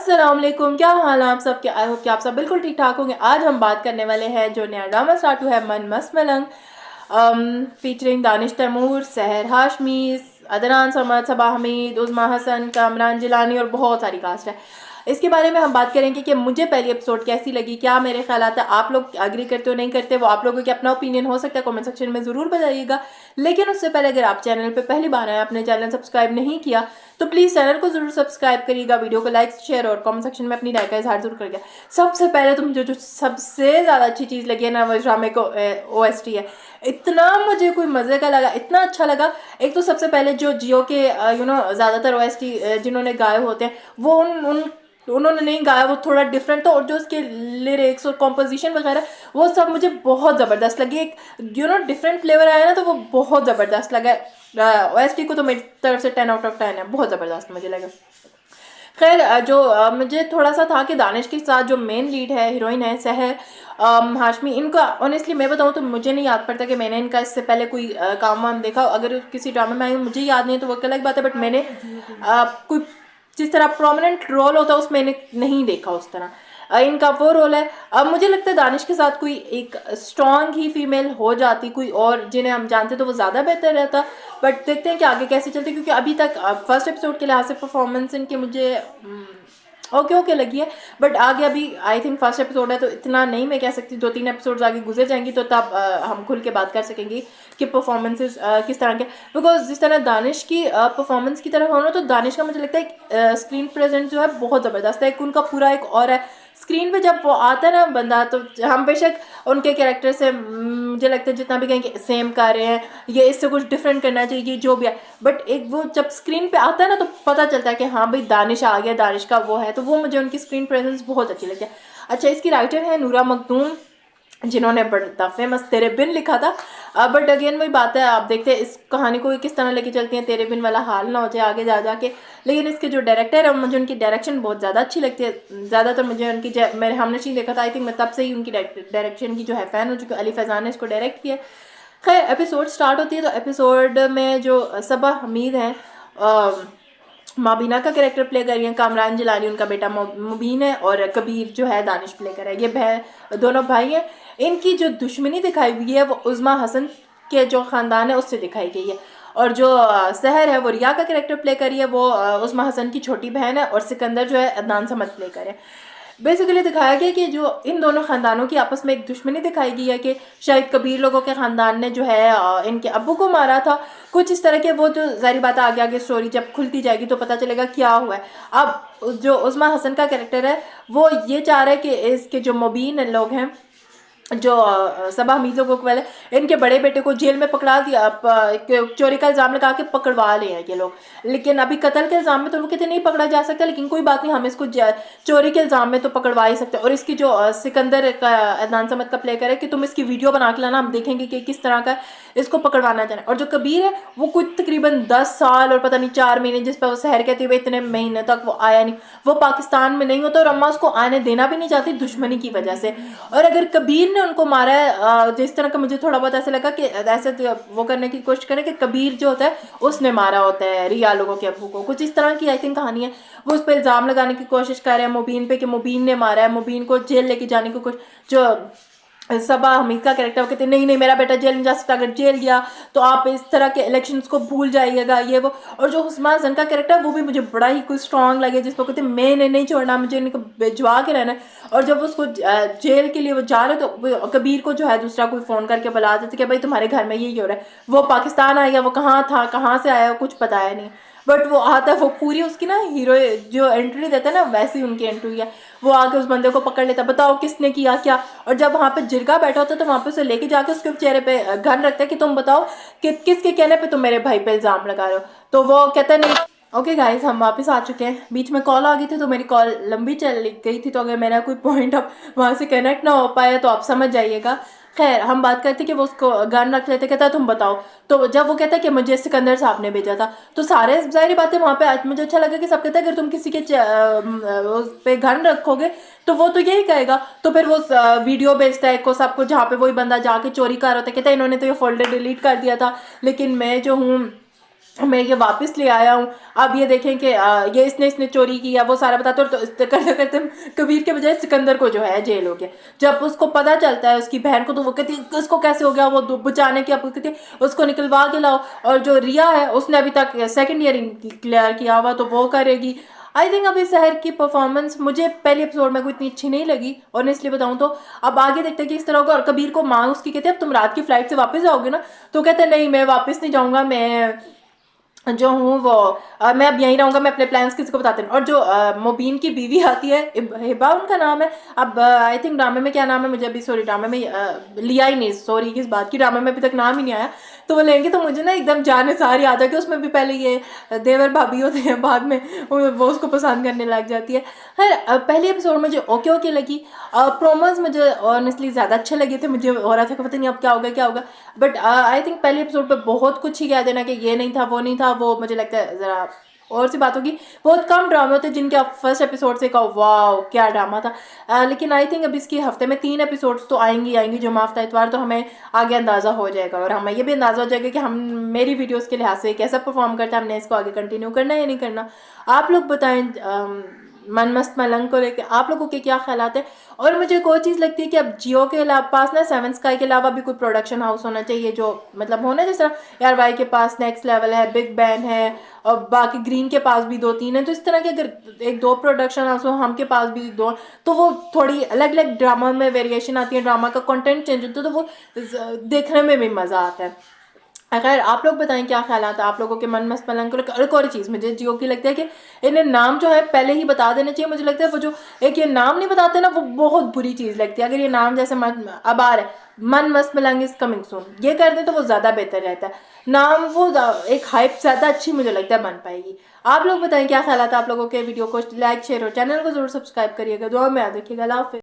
अस्सलाम वालेकुम, क्या हाल है आप सब के। आई होप कि आप सब बिल्कुल ठीक ठाक होंगे। आज हम बात करने वाले हैं जो नया ड्रामा स्टार्ट हुआ है मन मस्त मलंग, फीचरिंग दानिश तैमूर, सहर हाशमी, अदनान समद, सबा हमीद, उज़मा हसन, कामरान जिलानी और बहुत सारी कास्ट है। इसके बारे में हम बात करेंगे कि मुझे पहली एपिसोड कैसी लगी, क्या मेरे ख्यालात है, आप लोग एग्री करते हो नहीं करते, वो आप लोगों के अपना ओपिनियन हो सकता है, कमेंट सेक्शन में ज़रूर बताइएगा। लेकिन उससे पहले अगर आप चैनल पे पहली बार आए, आपने चैनल सब्सक्राइब नहीं किया तो प्लीज़ चैनल को जरूर सब्सक्राइब करिएगा, वीडियो को लाइक शेयर और कमेंट सेक्शन में अपनी राय का इजहार जरूर करिएगा। सबसे पहले तो मुझे जो सबसे ज़्यादा अच्छी चीज़ लगी है ना, वो ड्रामे को OST है। इतना मुझे कोई मज़े का लगा, इतना अच्छा लगा। एक तो सबसे पहले जो जियो के ज़्यादातर OST जिन्होंने गाए होते हैं वो उन्होंने नहीं गाया, वो थोड़ा डिफरेंट था। और जो उसके लिरिक्स और कॉम्पोजिशन वगैरह वो सब मुझे बहुत ज़बरदस्त लगी। एक डिफरेंट फ्लेवर आया ना, तो वो बहुत ज़बरदस्त लगा। OST को तो मेरी तरफ से 10 आउट ऑफ 10 है, बहुत ज़बरदस्त मुझे लगा। खैर मुझे थोड़ा सा था कि दानिश के साथ जो मेन लीड है, हीरोइन है सहर हाशमी, इनका ऑनेस्टली मैं बताऊं तो मुझे नहीं याद पड़ता कि मैंने इनका इससे पहले कोई काम वाम देखा। अगर किसी ड्रामा में आई मुझे याद नहीं है तो वो अलग बात है, बट मैंने कोई जिस तरह प्रोमिनेंट रोल होता है उसमें नहीं देखा उस तरह। इनका वो रोल है। अब मुझे लगता है दानिश के साथ कोई एक स्ट्रॉन्ग ही फीमेल हो जाती, कोई और जिन्हें हम जानते तो वो ज़्यादा बेहतर रहता। बट देखते हैं कि आगे कैसे चलते, क्योंकि अभी तक फर्स्ट एपिसोड के लिहाज से परफॉर्मेंस इनकी मुझे ओके लगी है। बट आगे अभी आई थिंक फर्स्ट एपिसोड है तो इतना नहीं मैं कह सकती, 2-3 एपिसोड्स आगे गुजर जाएंगी तो तब हम खुल के बात कर सकेंगे कि परफॉर्मेंसेस किस तरह के। बिकॉज जिस तरह दानिश की परफॉर्मेंस की तरह होना, तो दानिश का मुझे लगता है स्क्रीन प्रेजेंस जो है बहुत ज़बरदस्त है। उनका पूरा एक और है स्क्रीन पे जब वो आता है ना बंदा, तो हम बेशक उनके कैरेक्टर से मुझे लगता है जितना भी कहेंगे सेम कर रहे हैं, ये इससे कुछ डिफरेंट करना चाहिए जो भी है, बट एक वो जब स्क्रीन पे आता है ना तो पता चलता है कि हाँ भाई दानिश आ गया, दानिश का वो है। तो वो मुझे उनकी स्क्रीन प्रेजेंस बहुत अच्छी लगी। अच्छा, इसकी राइटर है नूरा मखदूम, जिन्होंने बड़ा फेमस तेरे बिन लिखा था। बट अगेन वही बात है, आप देखते हैं इस कहानी को किस तरह लेके चलती हैं, तेरे बिन वाला हाल ना हो जाए आगे जा जाके। लेकिन इसके जो डायरेक्टर है मुझे उनकी डायरेक्शन बहुत ज़्यादा अच्छी लगती है। ज़्यादातर मुझे उनकी मैंने हमने नहीं देखा था, आई थिंक मैं तब से ही उनकी डायरेक्शन की जो है फ़ैन हो चुकी हूँ। अली फैज़ान ने इसको डायरेक्ट किया। खैर एपिसोड स्टार्ट होती है तो एपिसोड में जो सबा हमीद हैं माबीना का कैरेक्टर प्ले कर रही है, कामरान जिलानी उनका बेटा मुबीन है, और कबीर जो है दानिश प्ले कर रहा है। ये दोनों भाई हैं। इनकी जो दुश्मनी दिखाई हुई है वो उज़मा हसन के जो ख़ानदान है उससे दिखाई गई है। और जो सहर है वो रिया का कैरेक्टर प्ले कर रही है, वो उज़मा हसन की छोटी बहन है, और सिकंदर जो है अदनान समद प्ले कर रहे हैं। बेसिकली दिखाया गया कि जो इन दोनों ख़ानदानों की आपस में एक दुश्मनी दिखाई गई है कि शायद कबीर लोगों के ख़ानदान ने जो है इनके अब्बू को मारा था, कुछ इस तरह के। वो जो ज़ाहिर बात है आगे आगे स्टोरी जब खुलती जाएगी तो पता चलेगा क्या हुआ है। अब जो उज़मा हसन का कैरेक्टर है वो ये चाह रहा है कि इसके जो मुबीन लोग हैं, जो सबा हमीद लोगों को पहले इनके बड़े बेटे को जेल में पकड़ा दिया, चोरी का इल्ज़ाम लगा के पकड़वा ले हैं ये लोग। लेकिन अभी कत्ल के इल्ज़ाम में तो वो कहते नहीं पकड़ा जा सकता, लेकिन कोई बात नहीं, हम इसको चोरी के इल्ज़ाम में तो पकड़वा ही सकते हैं। और इसकी जो सिकंदर का अदनान समद का प्ले करे कि तुम इसकी वीडियो बना के लाना, हम देखेंगे कि किस तरह का इसको पकड़वाना चाहें। और जो कबीर है वो कुछ तकरीबन 10 साल और पता नहीं 4 महीने, जिस पर वो सहर कहती है इतने महीने तक वो आया नहीं, वो पाकिस्तान में नहीं होता और अम्मा उसको आने देना भी नहीं चाहती दुश्मनी की वजह से। और अगर कबीर ने उनको मारा है, जिस तरह का मुझे थोड़ा बहुत ऐसा लगा कि ऐसे वो करने की कोशिश करें कि कबीर जो होता है उसने मारा होता है रिया लोगों के अब्बू को, कुछ इस तरह की आई थिंक कहानी है। वो उस पर इल्ज़ाम लगाने की कोशिश कर रहे हैं मुबीन पे कि मुबीन ने मारा है, मुबीन को जेल लेके जाने की कोशिश। जो सबा हमीद का कैरेक्टर वो कहते हैं नहीं मेरा बेटा जेल नहीं जा सकता, अगर जेल गया तो आप इस तरह के इलेक्शंस को भूल जाइएगा ये वो। और जो उस्मा हसन का कैरेक्टर वो भी मुझे बड़ा ही कुछ स्ट्रॉन्ग लगे, जिसको कहते हैं मैंने नहीं छोड़ना, मुझे इनको भिजवा के रहना है। और जब उसको जेल के लिए वो जा रहे तो कबीर को जो है दूसरा कोई फ़ोन करके बुला देते कि भाई तुम्हारे घर में यही हो रहा है। वो पाकिस्तान आ गया, वो कहाँ था कहाँ से आया कुछ पता है नहीं, बट वो आता है, वो पूरी उसकी ना हीरो जो एंट्री देता है ना वैसी उनकी एंट्री है। वो आके उस बंदे को पकड़ लेता, बताओ किसने किया क्या। और जब वहाँ पे जिरगा बैठा होता है तो वहाँ पे उसे लेके जाके उसके चेहरे पे गन रखता है कि तुम बताओ कि किसके कहने पे तुम मेरे भाई पे इल्ज़ाम लगा रहे हो। तो वो कहता नहीं। ओके गाइस, हम वापस आ चुके हैं। बीच में कॉल आ गई थी तो मेरी कॉल लंबी चल गई थी, तो अगर मेरा कोई पॉइंट अब वहाँ से कनेक्ट ना हो पाया तो आप समझ जाइएगा। खैर हम बात करते कि वो उसको गन रख लेते, कहता है तुम बताओ। तो जब वो कहता है कि मुझे सिकंदर साहब ने भेजा था, तो सारे जाहिर बातें वहाँ पे आज मुझे अच्छा लगा कि सब कहते हैं अगर तुम किसी के उस पे गन रखोगे तो वो तो यही कहेगा। तो फिर वो वीडियो भेजता है को सबको, जहाँ पे वही बंदा जाके चोरी कर रहा होता है, कहता है इन्होंने तो ये फोल्डर डिलीट कर दिया था, लेकिन मैं जो हूँ मैं ये वापस ले आया हूँ, अब ये देखें कि ये इसने चोरी किया, वो सारा बताते और तो करते करते कबीर के बजाय सिकंदर को जो है जेल हो गया। जब उसको पता चलता है उसकी बहन को, तो वो कहती है उसको कैसे हो गया, वो बचाने की आपको कहती है उसको निकलवा के लाओ। और जो रिया है उसने अभी तक सेकंड ईयर क्लियर किया हुआ, तो वो करेगी। आई थिंक अभी शहर की परफॉर्मेंस मुझे पहले एपिसोड में कोई इतनी अच्छी नहीं लगी, और इसलिए बताऊं तो अब आगे देखते हैं कि इस तरह होगा। और कबीर को माँ उसकी कहते हैं अब तुम रात की फ्लाइट से वापस जाओगे ना, तो कहते हैं नहीं मैं वापस नहीं जाऊंगा, मैं जो हूँ वो मैं अब यहीं रहूँगा, मैं अपने प्लान्स किसी को बताते नहीं। और जो मुबीन की बीवी आती है, हिबा उनका नाम है, अब आई थिंक ड्रामे में क्या नाम है मुझे अभी, सॉरी ड्रामे में लिया ही नहीं, सॉरी किस बात की, ड्रामे में अभी तक नाम ही नहीं आया, तो वो लेंगे तो मुझे ना एकदम जाने सारी याद है कि उसमें भी पहले ये देवर भाभी होते हैं, बाद में वो उसको पसंद करने लग जाती है। खैर पहले एपिसोड मुझे ओके ओके लगी, प्रोमोज मुझे ऑनेस्टली ज़्यादा अच्छे लगे थे, मुझे हो रहा था कि पता नहीं अब क्या होगा क्या होगा, बट आई थिंक पहले एपिसोड पे बहुत कुछ ही कह देना कि ये नहीं था वो नहीं था, वो मुझे लगता है ज़रा और सी बात होगी। बहुत कम ड्रामे होते हैं जिनके आप फर्स्ट एपिसोड से कहो वाह क्या ड्रामा था, लेकिन आई थिंक अब इसके हफ्ते में 3 एपिसोड्स तो आएंगी जुम्मा हफ्ता इतवार, तो हमें आगे अंदाज़ा हो जाएगा, और हमें ये भी अंदाज़ा हो जाएगा कि हम मेरी वीडियोस के लिहाज से कैसा परफॉर्म करता है, हमने इसको आगे कंटिन्यू करना है या नहीं करना। आप लोग बताएं मन मस्त मलंग को लेकर आप लोगों के क्या ख्यालात है। और मुझे एक और चीज़ लगती है कि अब जियो के पास ना 7 स्काई के अलावा भी कोई प्रोडक्शन हाउस होना चाहिए, जो मतलब होना जैसा यार वाई के पास नेक्स्ट लेवल है, बिग बैन है, और बाकी ग्रीन के पास भी 2-3 है, तो इस तरह के अगर 1-2 प्रोडक्शन हाउस हो, हम के पास भी 2, तो वो थोड़ी अलग अलग ड्रामा में वेरिएशन आती है, ड्रामा का कंटेंट चेंज होता है, तो वो देखने में भी मज़ा आता है। खैर आप लोग बताएं क्या ख्याल आता है आप लोगों के मन मस्त पलंग को। एक और चीज़ मुझे जियो की लगता है कि इन्हें नाम जो है पहले ही बता देना चाहिए। मुझे लगता है वो जो एक ये नाम नहीं बताते ना, वो बहुत बुरी चीज़ लगती है। अगर ये नाम जैसे अब आ रहा है मन मस्त पलंग इज कमिंग सून, ये कर दे तो वो ज़्यादा बेहतर रहता है। नाम वो एक हाइप ज़्यादा अच्छी मुझे लगता है बन पाएगी। आप लोग बताएं क्या ख्याल आता है आप लोगों के। वीडियो को लाइक शेयर और चैनल को जरूर सब्सक्राइब करिएगा। दुआ में याद रखिएगा। अल्लाह हाफ़िज़।